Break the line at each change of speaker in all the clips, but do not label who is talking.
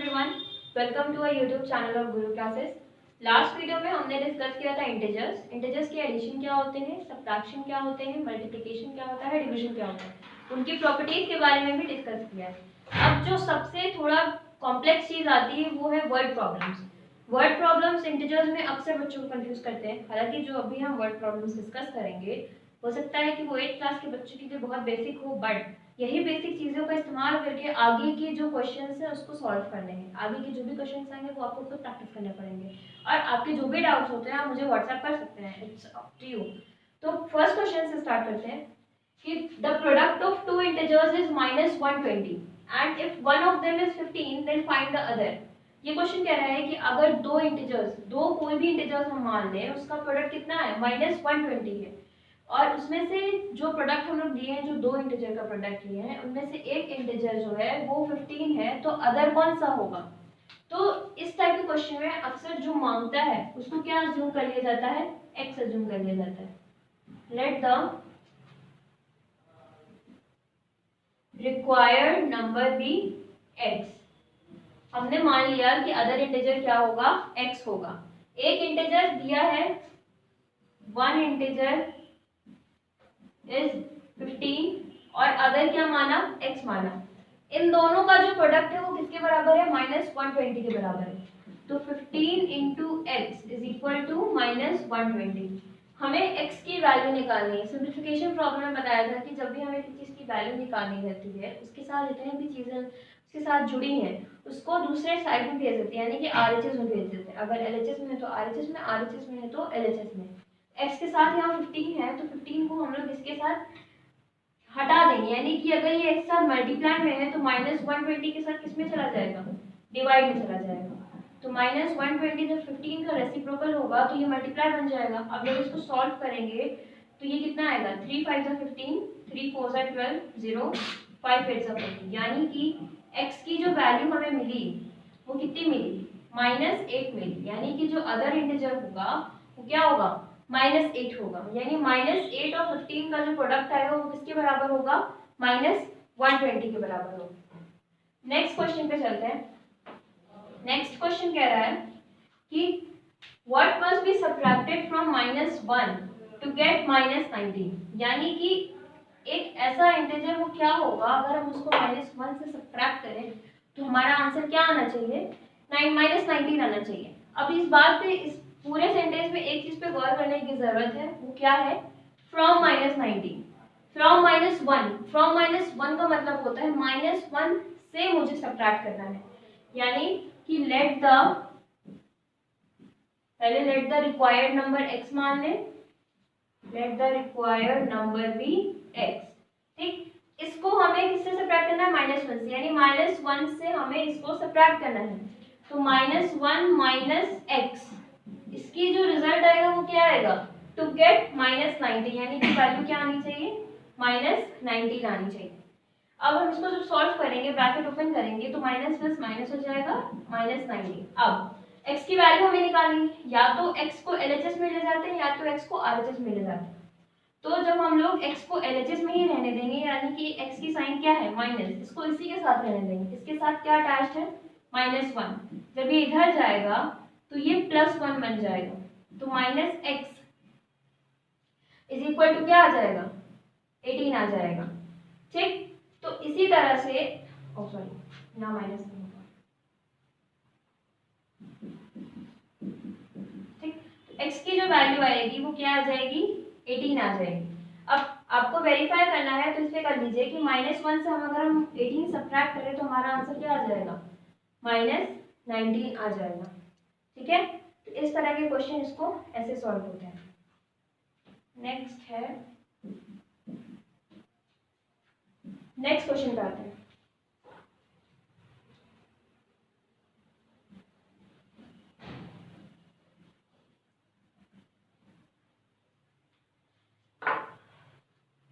Everyone, welcome to our YouTube channel of Guru classes. Last video में हमने discuss किया था इंटीजर्स के एडिशन क्या होते हैं, सब्ट्रैक्शन क्या होते हैं, मल्टीप्लिकेशन क्या होता है, डिवीजन क्या होता है, उनकी प्रॉपर्टीज के बारे में भी डिस्कस किया है। अब जो सबसे थोड़ा कॉम्प्लेक्स चीज़ आती है वो है word problems. Word problems integers में अक्सर बच्चों को कंफ्यूज करते हैं। हालांकि जो अभी हम वर्ड प्रॉब्लम्स डिस्कस करेंगे हो सकता है कि वो 8th क्लास के बच्चों के लिए बहुत बेसिक हो, बट यही बेसिक चीज़ों का इस्तेमाल करके आगे के जो क्वेश्चंस है उसको सॉल्व करने हैं। आगे के जो भी क्वेश्चंस आएंगे वो आपको खुद प्रैक्टिस करने पड़ेंगे, और आपके जो भी डाउट्स होते हैं आप मुझे व्हाट्सएप कर सकते हैं, इट्स अप टू यू। तो फर्स्ट क्वेश्चन से स्टार्ट करते हैं कि the product of two integers is -120 and if one of them is 15 then find the other. ये क्वेश्चन कह रहा है कि अगर दो इंटीजर्स, दो कोई भी इंटीजर्स हम मान लें, उसका प्रोडक्ट कितना है, -120 है, और उसमें से जो प्रोडक्ट हम लोग लिए हैं, जो दो इंटीजर का प्रोडक्ट लिए हैं, उनमें से एक इंटीजर जो है वो 15 है, तो अदर कौन सा होगा। तो इस टाइप के क्वेश्चन में अक्सर जो मांगता है उसको क्या अज्यूम कर लिया जाता है, एक्स अज्यूम कर लिया जाता है। Let the required number be x. हमने मान लिया कि अदर इंटीजर क्या होगा, एक्स होगा। एक इंटीजर दिया है, वन इंटीजर इज 15 और अदर क्या माना, x माना। इन दोनों का जो प्रोडक्ट है वो किसके बराबर है, -120 के बराबर है। तो 15 into x is equal to -120। हमें x की वैल्यू निकालनी है। सिंप्लीफिकेशन प्रॉब्लम में बताया था कि जब भी हमें किसी चीज़ की वैल्यू निकालनी रहती है, उसके साथ जितने भी चीज़ें उसके साथ जुड़ी हैं उसको दूसरे साइड में भेज देते हैं, यानी कि RHS में भेज देते हैं। अगर LHS में है तो RHS में, RHS में है तो LHS में। x के साथ यहाँ 15 है तो 15 को हम लोग इसके साथ हटा देंगे, यानी कि अगर ये एक साथ मल्टीप्लाई में है तो -120 के साथ किस में चला जाएगा, डिवाइड में चला जाएगा। तो -120 जब 15 का रेसिप्रोकल होगा तो ये मल्टीप्लाई बन जाएगा। अब जब इसको सॉल्व करेंगे तो ये कितना आएगा, 3 5 15, 3 4 12, 0 5 8 14, यानी कि x की जो वैल्यू हमें मिली वो कितनी मिली, -8 मिली। यानी कि जो अदर इंटीजर होगा वो क्या होगा, -8 होगा। यानी -8 और 15 का जो प्रोडक्ट आएगा वो किसके बराबर होगा, -120 के बराबर होगा। नेक्स्ट क्वेश्चन पे चलते हैं। नेक्स्ट क्वेश्चन कह रहा है कि what must be subtracted from -1 to get -19। यानी कि एक ऐसा इंटीजर वो क्या होगा, अगर हम उसको -1 से सब्ट्रैक्ट करें तो हमारा आंसर क्या आना चाहिए, -19 आना चाहिए। अब इस बात पे, इस पूरे सेंटेंस में एक चीज पे गौर करने की जरूरत है, वो क्या है, फ्रॉम -19, फ्रॉम -1। फ्रॉम -1 का मतलब होता है -1 से मुझे सब्ट्रैक्ट करना है, यानी कि let the required number x मान ले, let the required number be x। ठीक, इसको हमें किससे सब्ट्रैक्ट करना है, -1 से, यानी -1 से हमें इसको सब्ट्रैक्ट करना है। तो -1 - x, इसकी जो रिजल्ट आएगा वो क्या आएगा, टू गेट -19, यानी कि वैल्यू क्या आनी चाहिए, -19 आनी चाहिए। अब हम इसको जब सॉल्व करेंगे, ब्रैकेट ओपन करेंगे तो माइनस प्लस माइनस हो जाएगा, -19। अब x की वैल्यू हमें निकालनी, या तो x को LHS में ले जाते हैं या तो x को RHS में ले जाते हैं। तो जब हम लोग x को LHS में ही रहने देंगे, यानी कि x की साइन क्या है, माइनस, इसको इसी के साथ रहने देंगे। इसके साथ क्या अटैच्ड है, -1। जब ये इधर जाएगा तो ये +1 बन जाएगा, तो -x इज इक्वल टू क्या आ जाएगा, 18 आ जाएगा। ठीक, तो इसी तरह से सॉरी ना माइनस नहीं होगा। ठीक, तो x की जो वैल्यू आएगी वो क्या आ जाएगी, 18 आ जाएगी। अब आपको वेरीफाई करना है तो इसमें कर लीजिए कि -1 से हम अगर हम 18 सब्ट्रैक्ट करें तो हमारा आंसर क्या आ जाएगा, -19 आ जाएगा। ठीक है, तो इस तरह के क्वेश्चन इसको ऐसे सॉल्व होते हैं। नेक्स्ट है, नेक्स्ट क्वेश्चन पे आते हैं।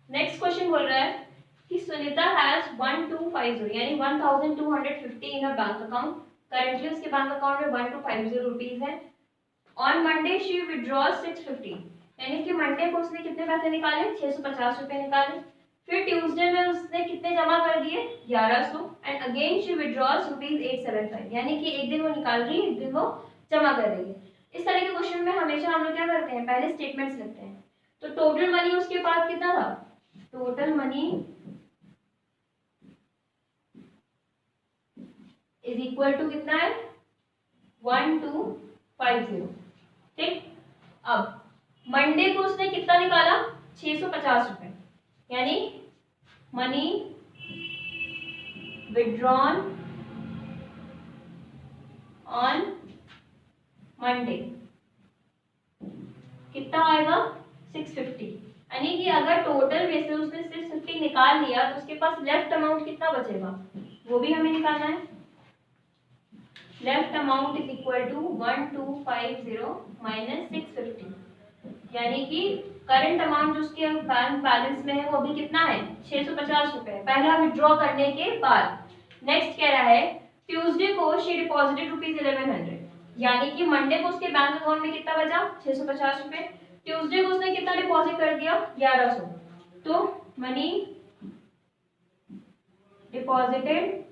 नेक्स्ट क्वेश्चन बोल रहा है कि सुनीता हैज 1250 यानी 1250 इन अ बैंक अकाउंट। करेंटली उसके बैंक अकाउंट में 1250 रुपीज है। ऑन मंडे शी विड्रॉज 650, यानी कि मंडे को उसने कितने पैसे निकाले, 650 रुपए निकाले। फिर ट्यूसडे में उसने कितने जमा कर दिए 1100 एंड अगेन शी विड्रॉज ₹875, यानी कि एक दिन वो निकाल रही है, एक दिन वो जमा कर रही है। इस तरह के क्वेश्चन में हमेशा हम लोग क्या करते हैं, पहले स्टेटमेंट्स लिखते हैं। तो टोटल मनी उसके पास कितना था, total money is equal to कितना है 1250। ठीक, अब मंडे को उसने कितना निकाला 650 रुपए, यानी मनी विड्रॉन ऑन मंडे कितना आएगा 650, यानी कि अगर टोटल में से उसने 650 निकाल लिया तो उसके पास लेफ्ट अमाउंट कितना बचेगा, वो भी हमें निकालना है। Left amount is equal to 1250 minus 650, यानी कि करंट अमाउंट जो उसके बैंक बैलेंस में है वो अभी कितना है 650 रुपए, पहला विड्रॉ करने के बाद। नेक्स्ट कह रहा है ट्यूसडे को शी डिपॉजिटेड ₹1100, यानी कि मंडे को उसके बैंक अकाउंट में कितना बचा 650 रुपए, ट्यूसडे को उसने कितना डिपॉजिट कर दिया 1100, तो मनी डिपॉजिटेड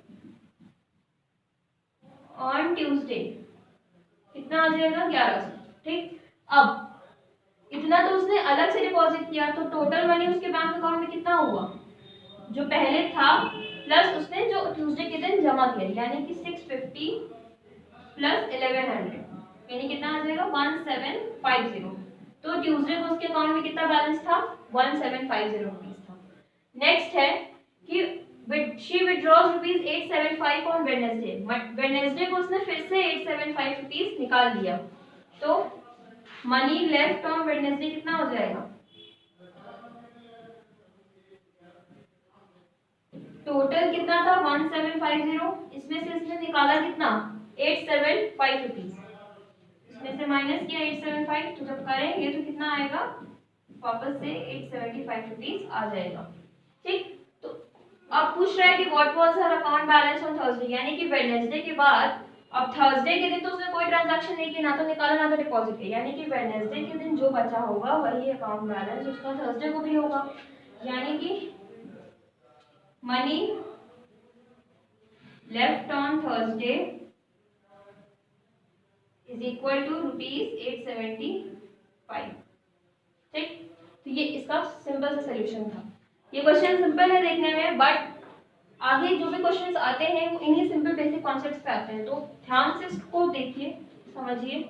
ऑन ट्यूसडे कितना आ जाएगा 1100। ठीक, अब इतना तो उसने अलग से डिपॉजिट किया, तो टोटल मनी उसके बैंक अकाउंट में कितना हुआ, जो पहले था प्लस उसने जो ट्यूसडे के दिन जमा किया, यानी कि 650 प्लस 1100, यानी कितना आ जाएगा 1750। तो ट्यूसडे को उसके अकाउंट में कितना बैलेंस था 1750 रुपीज था। नेक्स्ट है कि she withdraws ₹875 on Wednesday, Wednesday को उसने फिर से 875 रुपीज निकाल लिया, तो मनी लेफ्ट ऑन वेडनेसडे कितना हो जाएगा, टोटल कितना था 1750, इसमें से इसने निकाला कितना 875 रुपीज, इसमें से माइनस किया 875, तो जब करेंगे तो कितना आएगा वापस से 875 रुपीज आ जाएगा। ठीक, तो अब पूछ रहा है कि what was her account balance on Thursday, यानी कि वेडनेसडे के बाद अब थर्सडे के दिन तो उसने कोई ट्रांजैक्शन नहीं किया, ना तो निकाला ना तो डिपॉजिट किया, यानी कि वेडनेसडे के दिन जो बचा होगा वही अकाउंट बैलेंस उसका थर्सडे को भी होगा, यानी कि money left on Thursday is equal to ₹875। ठीक, तो ये इसका सिंपल सा सॉल्यूशन था। ये क्वेश्चन सिंपल है देखने में, बट आगे जो भी क्वेश्चंस आते हैं वो इन्हीं सिंपल बेसिक कॉन्सेप्ट्स पे आते हैं, तो ध्यान से इसको देखिए, समझिए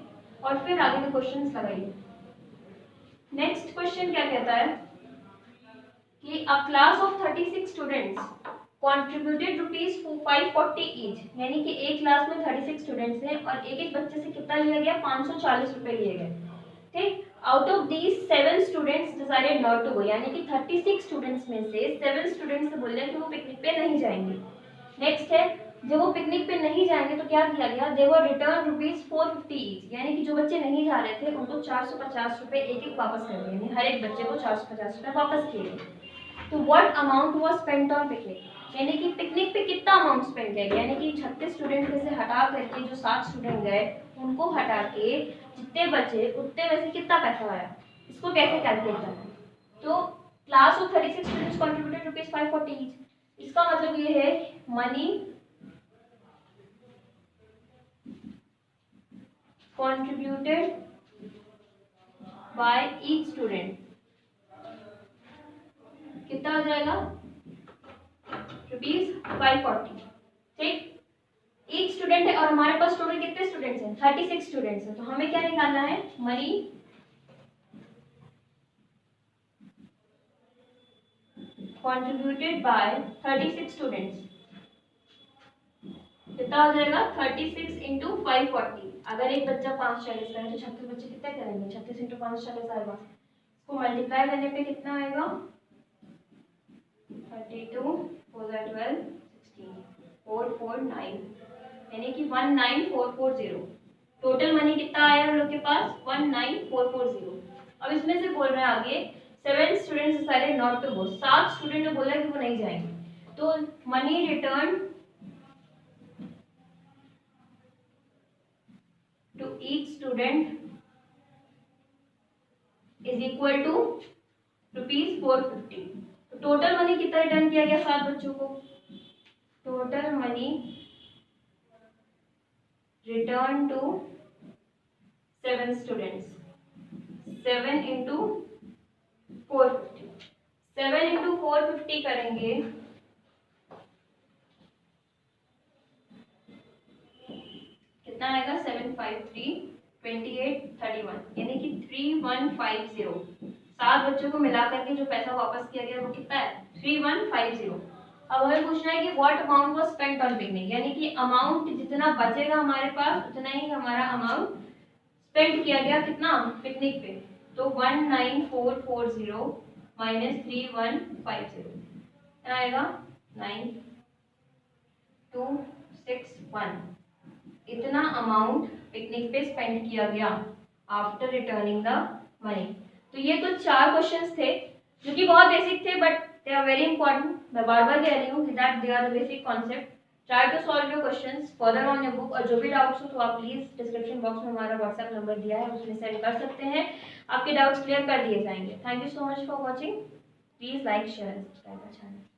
और फिर आगे के क्वेश्चंस लगाइए। नेक्स्ट क्वेश्चन क्या कहता है कि अ class of 36 students contributed ₹540 each, यानी कि एक क्लास में 36 स्टूडेंट्स हैं और एक एक बच्चे से कितना लिया गया 540 रुपए लिए गए। ठीक, out of these 7 students decided not to go, यानी कि 36 स्टूडेंट्स में से 7 स्टूडेंट्स ने बोला कि वो पिकनिक पे नहीं जाएंगे। नेक्स्ट है जब वो पिकनिक पे नहीं जाएंगे तो क्या किया गया, दे वर रिटर्न ₹450 ईच, यानी कि जो बच्चे नहीं जा रहे थे उनको 450 रुपए एक एक वापस कर दिए, यानी हर एक बच्चे को 450 रुपए वापस किए गए। तो what amount was spent on picnic, यानी कि पिकनिक पे कितना अमाउंट स्पेंड किया गया, यानी कि 36 स्टूडेंट में से हटा करके जो 7 स्टूडेंट गए उनको हटा के जितने बचे उतने में से कितना पैसा आया, इसको कैसे कैलकुलेट करना है। तो class of 36 students contributed ₹540 each, इसका मतलब ये है money contributed by each student कितना हो जाएगा ₹540। ठीक, एक स्टूडेंट है और हमारे पास टोटल कितने स्टूडेंट्स हैं 36 स्टूडेंट्स हैं, तो हमें क्या निकालना है मनी contributed by 36 स्टूडेंट्स कितना हो जाएगा 36 इंटू 540। अगर एक बच्चा 540 का है तो 36 बच्चे कितने करेंगे 36 इंटू 540 आएगा, इसको मल्टीप्लाई करने पे कितना आएगा 32 4 12 16 449, यानी कि 19440। टोटल मनी कितना आया हम लोग के पास 19440। अब इसमें से बोल रहे हैं आगे 7 students decided not to go, 7 student ने बोला कि वो नहीं जाएंगे, तो money return to each student is equal to ₹450। तो टोटल मनी कितना रिटर्न किया गया 7 बच्चों को, total money return to 7 students, 7 into 450, 7 into 450 करेंगे कितना आएगा 753 28 31, यानी कि 3150। 7 बच्चों को मिला करके जो पैसा वापस किया गया वो कितना है 3150। अब हमें पूछना है कि what amount was spent on picnic, यानी कि अमाउंट जितना बचेगा हमारे पास उतना ही हमारा अमाउंट स्पेंड किया गया कितना पिकनिक पे। तो 19440 माइनस 3150 क्या आएगा 9261। इतना अमाउंट पिकनिक पे स्पेंड किया गया आफ्टर रिटर्निंग द मनी। तो ये तो 4 क्वेश्चंस थे जो कि बहुत बेसिक थे but they are very important. मैं बार बार कह रही हूँ कि that they are the basic concept. Try to solve your questions further on your book, और जो भी डाउट्स हो तो आप प्लीज डिस्क्रिप्शन बॉक्स में हमारा व्हाट्सएप नंबर दिया है उसमें सेंड कर सकते हैं, आपके डाउट्स क्लियर कर दिए जाएंगे। Thank you so much for watching, please like share and subscribe our channel.